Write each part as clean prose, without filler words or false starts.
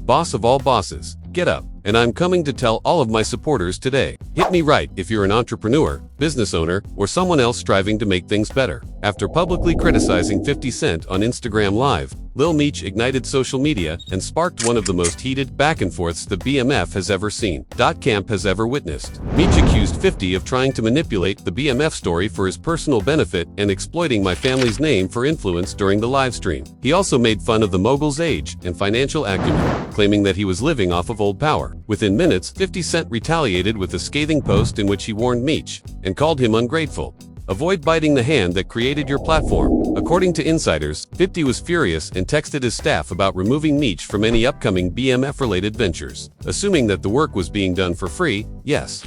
boss of all bosses. Get up. And I'm coming to tell all of my supporters today. Hit me right if you're an entrepreneur, business owner, or someone else striving to make things better. After publicly criticizing 50 Cent on Instagram Live, Lil Meech ignited social media and sparked one of the most heated back-and-forths the BMF has ever seen. Camp has ever witnessed. Meech accused 50 of trying to manipulate the BMF story for his personal benefit and exploiting my family's name for influence during the live stream. He also made fun of the mogul's age and financial acumen, claiming that he was living off of old power. Within minutes, 50 Cent retaliated with a scathing post in which he warned Meech and called him ungrateful. Avoid biting the hand that created your platform. According to insiders, 50 was furious and texted his staff about removing Meech from any upcoming BMF-related ventures. Assuming that the work was being done for free, yes.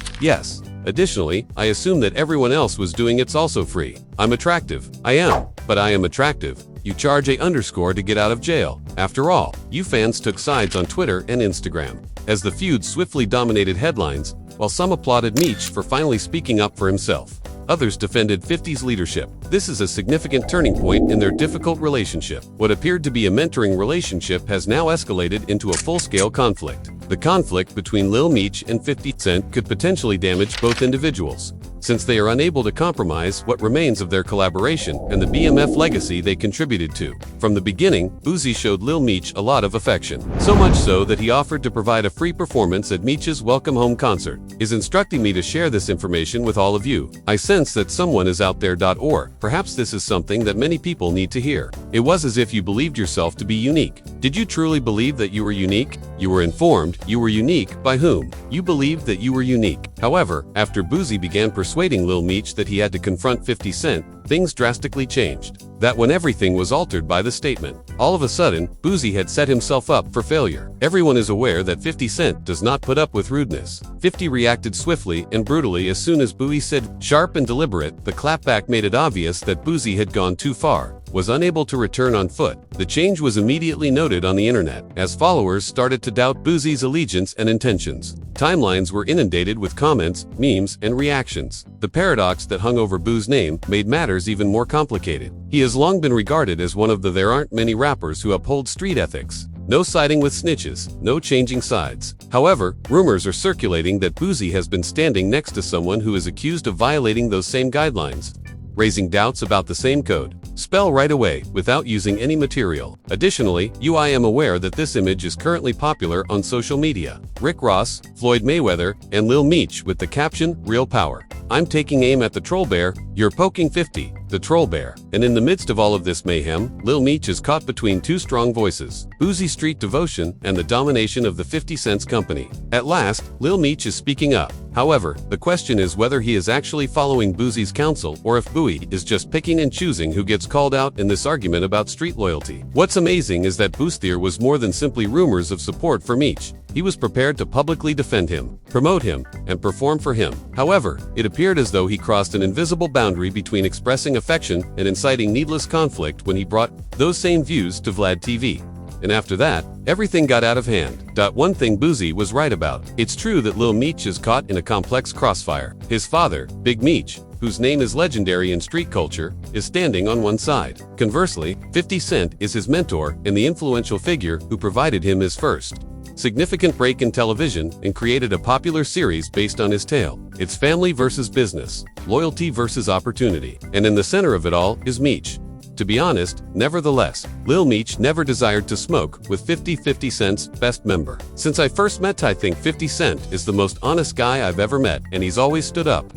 Additionally, I assume that everyone else was doing it's also free. I'm attractive. I am. But I am attractive. You charge __ to get out of jail. After all, you fans took sides on Twitter and Instagram. As the feud swiftly dominated headlines, while some applauded Meech for finally speaking up for himself, others defended 50's leadership. This is a significant turning point in their difficult relationship. What appeared to be a mentoring relationship has now escalated into a full-scale conflict. The conflict between Lil Meech and 50 Cent could potentially damage both individuals, since they are unable to compromise what remains of their collaboration and the BMF legacy they contributed to. From the beginning, Boosie showed Lil Meech a lot of affection, so much so that he offered to provide a free performance at Meech's Welcome Home concert. Is instructing me to share this information with all of you. I sense that someone is out there. Or perhaps this is something that many people need to hear. It was as if you believed yourself to be unique. Did you truly believe that you were unique? You were informed you were unique by whom? You believed that you were unique. However, after Boosie began persuading Lil Meech that he had to confront 50 Cent, things drastically changed. That when everything was altered by the statement. All of a sudden, Boosie had set himself up for failure. Everyone is aware that 50 Cent does not put up with rudeness. 50 reacted swiftly and brutally as soon as Boosie said, sharp and deliberate. The clapback made it obvious that Boosie had gone too far, was unable to return on foot. The change was immediately noted on the internet, as followers started to doubt Boosie's allegiance and intentions. Timelines were inundated with comments, memes, and reactions. The paradox that hung over Boo's name made matters even more complicated. He has long been regarded as one of the there aren't many rappers who uphold street ethics. No siding with snitches, no changing sides. However, rumors are circulating that Boosie has been standing next to someone who is accused of violating those same guidelines, raising doubts about the same code. Spell right away, without using any material. Additionally, I am aware that this image is currently popular on social media. Rick Ross, Floyd Mayweather, and Lil Meech with the caption, Real Power. I'm taking aim at the troll bear, you're poking 50, the troll bear. And in the midst of all of this mayhem, Lil Meech is caught between two strong voices, Boosie street devotion and the domination of the 50 Cent company. At last, Lil Meech is speaking up. However, the question is whether he is actually following Boosie's counsel or if Boosie is just picking and choosing who gets called out in this argument about street loyalty. What's amazing is that Boosie was more than simply rumors of support for Meech. He was prepared to publicly defend him, promote him, and perform for him. However, it appeared as though he crossed an invisible boundary between expressing affection and inciting needless conflict when he brought those same views to Vlad TV. And after that, everything got out of hand. One thing Boosie was right about. It's true that Lil Meech is caught in a complex crossfire. His father, Big Meech, whose name is legendary in street culture, is standing on one side. Conversely, 50 Cent is his mentor and the influential figure who provided him his first significant break in television and created a popular series based on his tale. It's family versus business, loyalty versus opportunity. And in the center of it all is Meech. To be honest, nevertheless, Lil Meech never desired to smoke with 50 Cent's best member. Since I first met, I think 50 Cent is the most honest guy I've ever met, and he's always stood up.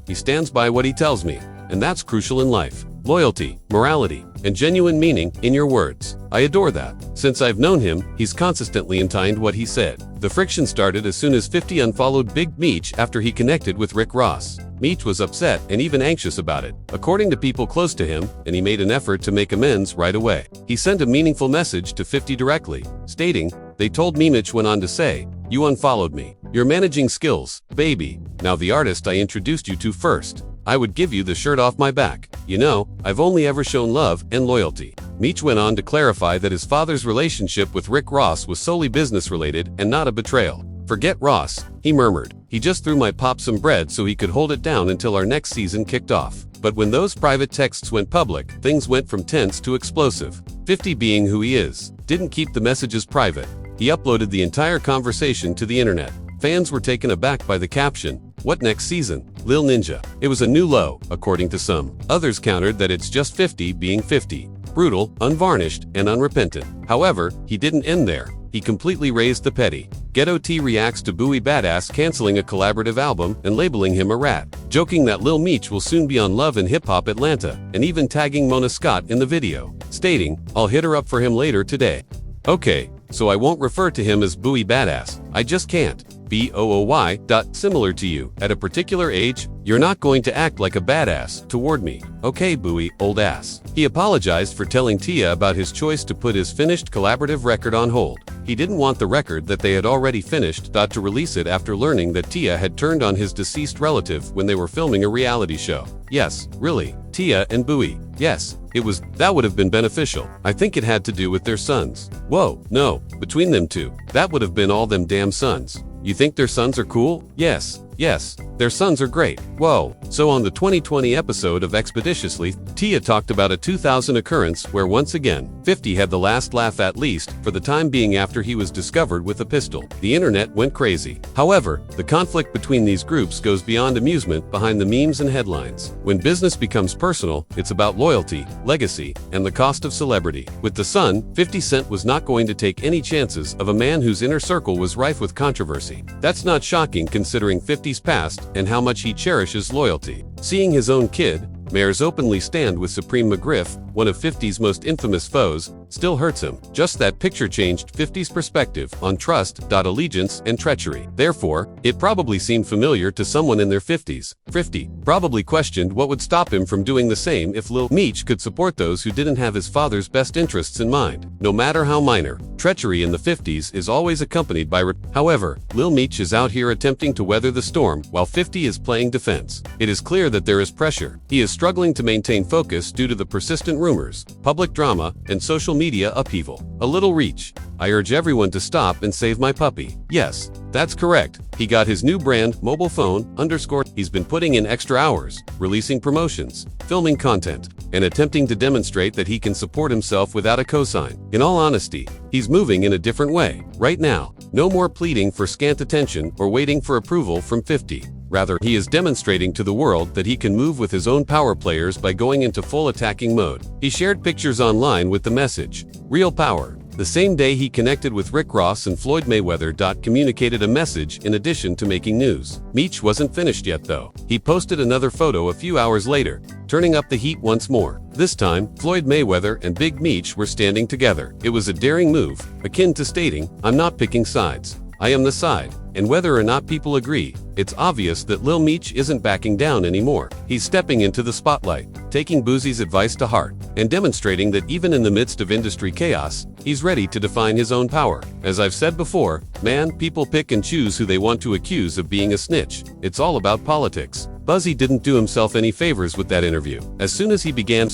He stands by what he tells me, and that's crucial in life. Loyalty, morality, and genuine meaning in your words. I adore that. Since I've known him, he's consistently intined what he said. The friction started as soon as 50 unfollowed Big Meech after he connected with Rick Ross. Meech was upset and even anxious about it, according to people close to him, and he made an effort to make amends right away. He sent a meaningful message to 50 directly, stating, "They told me." Meech went on to say, "You unfollowed me. Your managing skills, baby. Now the artist I introduced you to first. I would give you the shirt off my back. I've only ever shown love and loyalty." Meech went on to clarify that his father's relationship with Rick Ross was solely business-related and not a betrayal. "Forget Ross," he murmured. "He just threw my pop some bread so he could hold it down until our next season kicked off." But when those private texts went public, things went from tense to explosive. 50, being who he is, didn't keep the messages private. He uploaded the entire conversation to the internet. Fans were taken aback by the caption, "What next season? Lil Ninja." It was a new low, according to some. Others countered that it's just 50 being 50. Brutal, unvarnished, and unrepentant. However, he didn't end there. He completely raised the petty. Ghetto T reacts to Bowie Badass canceling a collaborative album and labeling him a rat, joking that Lil Meech will soon be on Love and Hip Hop Atlanta, and even tagging Mona Scott in the video, stating, "I'll hit her up for him later today." Okay, so I won't refer to him as Bowie Badass. I just can't. BOOY. Similar to you, at a particular age, you're not going to act like a badass toward me. Okay, Bowie, old ass. He apologized for telling Tia about his choice to put his finished collaborative record on hold. He didn't want the record that they had already finished to release it after learning that Tia had turned on his deceased relative when they were filming a reality show. Yes, really, Tia and Bowie. Yes, that would have been beneficial. I think it had to do with their sons. Whoa, no, between them two, that would have been all them damn sons. You think their sons are cool? Yes, their sons are great. Whoa. So on the 2020 episode of Expeditiously, Tia talked about a 2000 occurrence where once again, 50 had the last laugh at least, for the time being after he was discovered with a pistol. The internet went crazy. However, the conflict between these groups goes beyond amusement behind the memes and headlines. When business becomes personal, it's about loyalty, legacy, and the cost of celebrity. With The Sun, 50 Cent was not going to take any chances of a man whose inner circle was rife with controversy. That's not shocking considering 50's past and how much he cherishes loyalty. Seeing his own kid, Mayor's openly stand with Supreme McGriff, one of 50's most infamous foes, still hurts him. Just that picture changed 50's perspective on trust, allegiance, and treachery. Therefore, it probably seemed familiar to someone in their 50s. 50 probably questioned what would stop him from doing the same if Lil Meech could support those who didn't have his father's best interests in mind. No matter how minor, treachery in the 50s is always accompanied by However, Lil Meech is out here attempting to weather the storm while 50 is playing defense. It is clear that there is pressure. He is struggling to maintain focus due to the persistent rumors, public drama, and social media upheaval. A little reach. I urge everyone to stop and save my puppy. Yes, that's correct. He got his new brand, mobile phone, _ He's been putting in extra hours, releasing promotions, filming content, and attempting to demonstrate that he can support himself without a cosign. In all honesty, he's moving in a different way. Right now, no more pleading for scant attention or waiting for approval from 50. Rather, he is demonstrating to the world that he can move with his own power players by going into full attacking mode. He shared pictures online with the message, "Real Power." The same day he connected with Rick Ross and Floyd Mayweather. Communicated a message in addition to making news. Meech wasn't finished yet though. He posted another photo a few hours later, turning up the heat once more. This time, Floyd Mayweather and Big Meech were standing together. It was a daring move, akin to stating, "I'm not picking sides. I am the side." And whether or not people agree, it's obvious that Lil Meech isn't backing down anymore. He's stepping into the spotlight, taking Boosie's advice to heart, and demonstrating that even in the midst of industry chaos, he's ready to define his own power. As I've said before, man, people pick and choose who they want to accuse of being a snitch. It's all about politics. Buzzy didn't do himself any favors with that interview. As soon as he began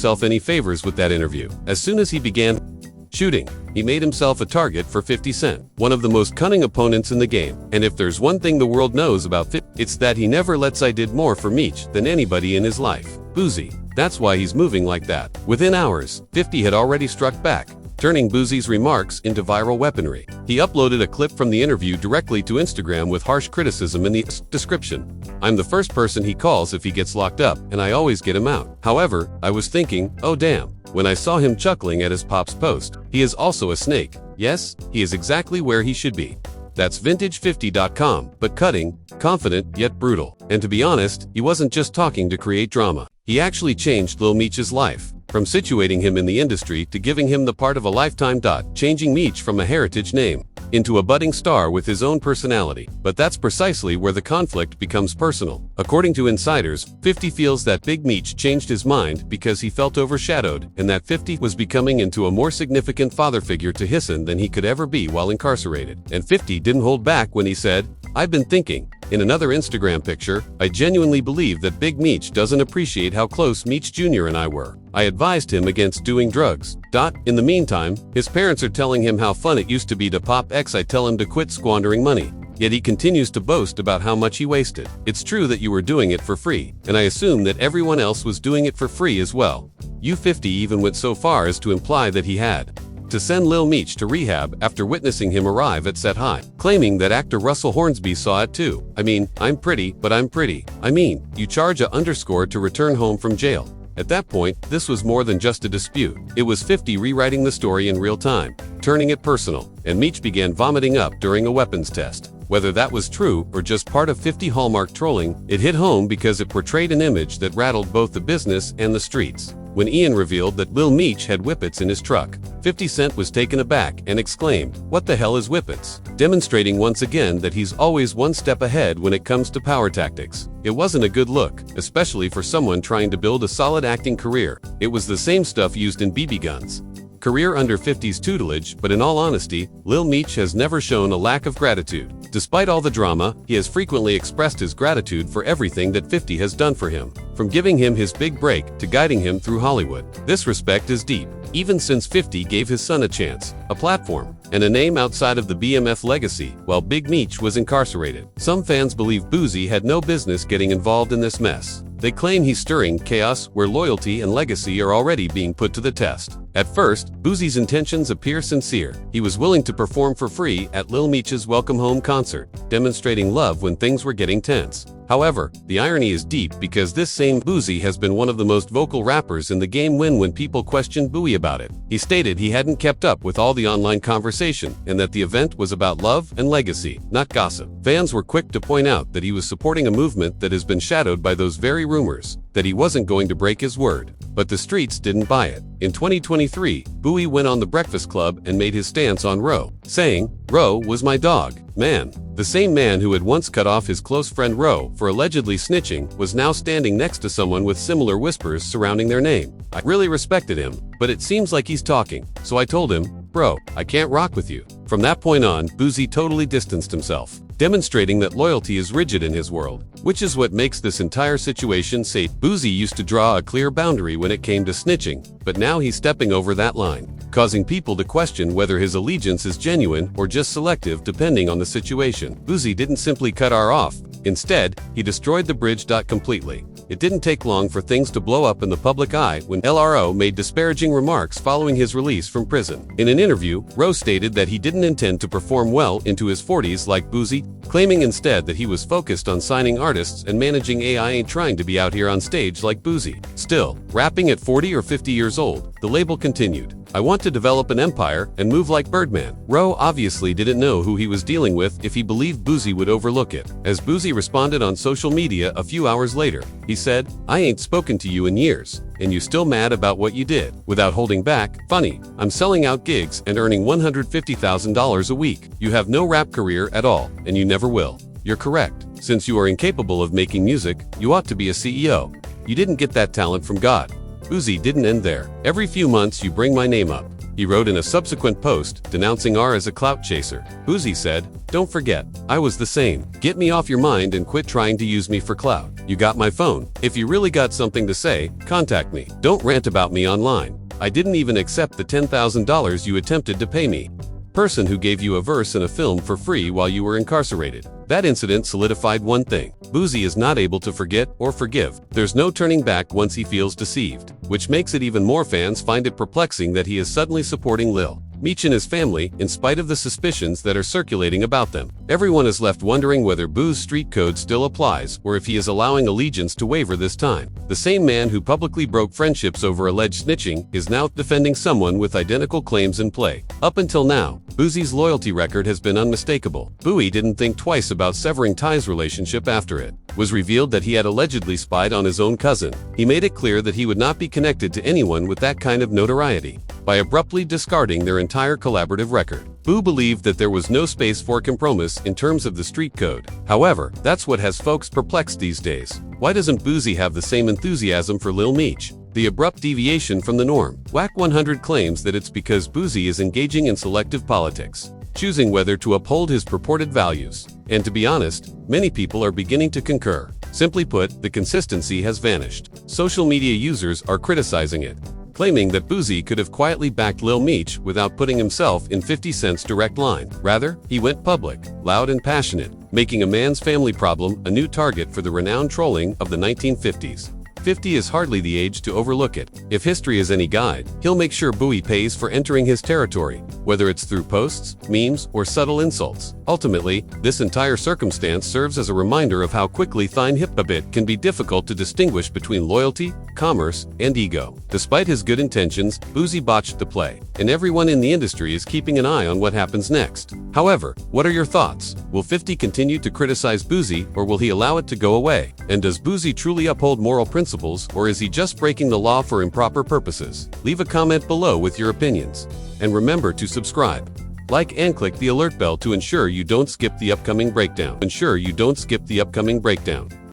shooting, he made himself a target for 50 Cent, one of the most cunning opponents in the game. And if there's one thing the world knows about 50, it's that he never lets. I did more for Meech than anybody in his life. Boosie. That's why he's moving like that. Within hours, 50 had already struck back, turning Boosie's remarks into viral weaponry. He uploaded a clip from the interview directly to Instagram with harsh criticism in the description. "I'm the first person he calls if he gets locked up, and I always get him out. However, I was thinking, oh damn, when I saw him chuckling at his pop's post. He is also a snake. Yes, he is exactly where he should be." That's vintage50.com, but cutting, confident, yet brutal. And to be honest, he wasn't just talking to create drama. He actually changed Lil Meech's life, from situating him in the industry to giving him the part of a lifetime. Changing Meech from a heritage name into a budding star with his own personality. But that's precisely where the conflict becomes personal. According to insiders, 50 feels that Big Meech changed his mind because he felt overshadowed, and that 50 was becoming into a more significant father figure to Hisson than he could ever be while incarcerated. And 50 didn't hold back when he said, "I've been thinking." In another Instagram picture, "I genuinely believe that Big Meech doesn't appreciate how close Meech Jr. and I were. I advised him against doing drugs. In the meantime, his parents are telling him how fun it used to be to pop X. I tell him to quit squandering money. Yet he continues to boast about how much he wasted. It's true that you were doing it for free, and I assume that everyone else was doing it for free as well." U50 even went so far as to imply that he had to send Lil Meech to rehab after witnessing him arrive at set high, claiming that actor Russell Hornsby saw it too. I mean, I'm pretty, but I'm pretty. I mean, you charge a underscore to return home from jail. At that point, this was more than just a dispute. It was 50 rewriting the story in real time, turning it personal, and Meech began vomiting up during a weapons test. Whether that was true or just part of 50 Hallmark trolling, it hit home because it portrayed an image that rattled both the business and the streets. When Ian revealed that Lil Meech had whippets in his truck, 50 Cent was taken aback and exclaimed, "What the hell is whippets?" Demonstrating once again that he's always one step ahead when it comes to power tactics. It wasn't a good look, especially for someone trying to build a solid acting career. It was the same stuff used in BB guns. Career under 50's tutelage, but in all honesty, Lil Meech has never shown a lack of gratitude. Despite all the drama, he has frequently expressed his gratitude for everything that 50 has done for him, from giving him his big break to guiding him through Hollywood. This respect is deep, even since 50 gave his son a chance, a platform, and a name outside of the BMF legacy, while Big Meech was incarcerated. Some fans believe Boosie had no business getting involved in this mess. They claim he's stirring chaos where loyalty and legacy are already being put to the test. At first, Boosie's intentions appear sincere. He was willing to perform for free at Lil Meech's Welcome Home concert, demonstrating love when things were getting tense. However, the irony is deep because this same Boosie has been one of the most vocal rappers in the game when people questioned Bowie about it. He stated he hadn't kept up with all the online conversation and that the event was about love and legacy, not gossip. Fans were quick to point out that he was supporting a movement that has been shadowed by those very rumors, that he wasn't going to break his word. But the streets didn't buy it. In 2023, Bowie went on The Breakfast Club and made his stance on Roe, saying, "Roe was my dog, man." The same man who had once cut off his close friend Roe for allegedly snitching was now standing next to someone with similar whispers surrounding their name. I really respected him, but it seems like he's talking, so I told him, "Bro, I can't rock with you." From that point on, Boosie totally distanced himself, demonstrating that loyalty is rigid in his world, which is what makes this entire situation safe. Boosie used to draw a clear boundary when it came to snitching, but now he's stepping over that line, causing people to question whether his allegiance is genuine or just selective depending on the situation. Boosie didn't simply cut R off. Instead, he destroyed the bridge. Completely. It didn't take long for things to blow up in the public eye when LRO made disparaging remarks following his release from prison. In an interview, Roe stated that he didn't intend to perform well into his 40s like Boosie, claiming instead that he was focused on signing artists and managing AI, ain't trying to be out here on stage like Boosie. Still, rapping at 40 or 50 years old, the label continued, "I want to develop an empire and move like Birdman." Roe obviously didn't know who he was dealing with if he believed Boosie would overlook it. As Boosie responded on social media a few hours later, he said, "I ain't spoken to you in years, and you still mad about what you did?" Without holding back, "Funny, I'm selling out gigs and earning $150,000 a week. You have no rap career at all, and you never will. You're correct. Since you are incapable of making music, you ought to be a CEO. You didn't get that talent from God." Boosie didn't end there. "Every few months you bring my name up," he wrote in a subsequent post, denouncing R as a clout chaser. Boosie said, "Don't forget, I was the same. Get me off your mind and quit trying to use me for clout. You got my phone. If you really got something to say, contact me. Don't rant about me online. I didn't even accept the $10,000 you attempted to pay me. Person who gave you a verse in a film for free while you were incarcerated." That incident solidified one thing: Boosie is not able to forget or forgive. There's no turning back once he feels deceived, which makes it even more fans find it perplexing that he is suddenly supporting Lil Meech and his family, in spite of the suspicions that are circulating about them. Everyone is left wondering whether Boo's street code still applies or if he is allowing allegiance to waver this time. The same man who publicly broke friendships over alleged snitching is now defending someone with identical claims in play. Up until now, Boosie's loyalty record has been unmistakable. Bowie didn't think twice about severing ties relationship after it was revealed that he had allegedly spied on his own cousin. He made it clear that he would not be connected to anyone with that kind of notoriety by abruptly discarding their entire collaborative record. Boo believed that there was no space for compromise in terms of the street code. However, that's what has folks perplexed these days. Why doesn't Boosie have the same enthusiasm for Lil Meech? The abrupt deviation from the norm. Whack 100 claims that it's because Boosie is engaging in selective politics, choosing whether to uphold his purported values. And to be honest, many people are beginning to concur. Simply put, the consistency has vanished. Social media users are criticizing it, claiming that Boosie could have quietly backed Lil Meech without putting himself in 50 Cent's direct line. Rather, he went public, loud and passionate, making a man's family problem a new target for the renowned trolling of the 1950s. 50 is hardly the age to overlook it. If history is any guide, he'll make sure Bowie pays for entering his territory, whether it's through posts, memes, or subtle insults. Ultimately, this entire circumstance serves as a reminder of how quickly Thine Hip-a-Bit can be difficult to distinguish between loyalty, commerce, and ego. Despite his good intentions, Boosie botched the play, and everyone in the industry is keeping an eye on what happens next. However, what are your thoughts? Will 50 continue to criticize Boosie, or will he allow it to go away? And does Boosie truly uphold moral principles, or is he just breaking the law for improper purposes? Leave a comment below with your opinions. And remember to subscribe, like, and click the alert bell to ensure you don't skip the upcoming breakdown.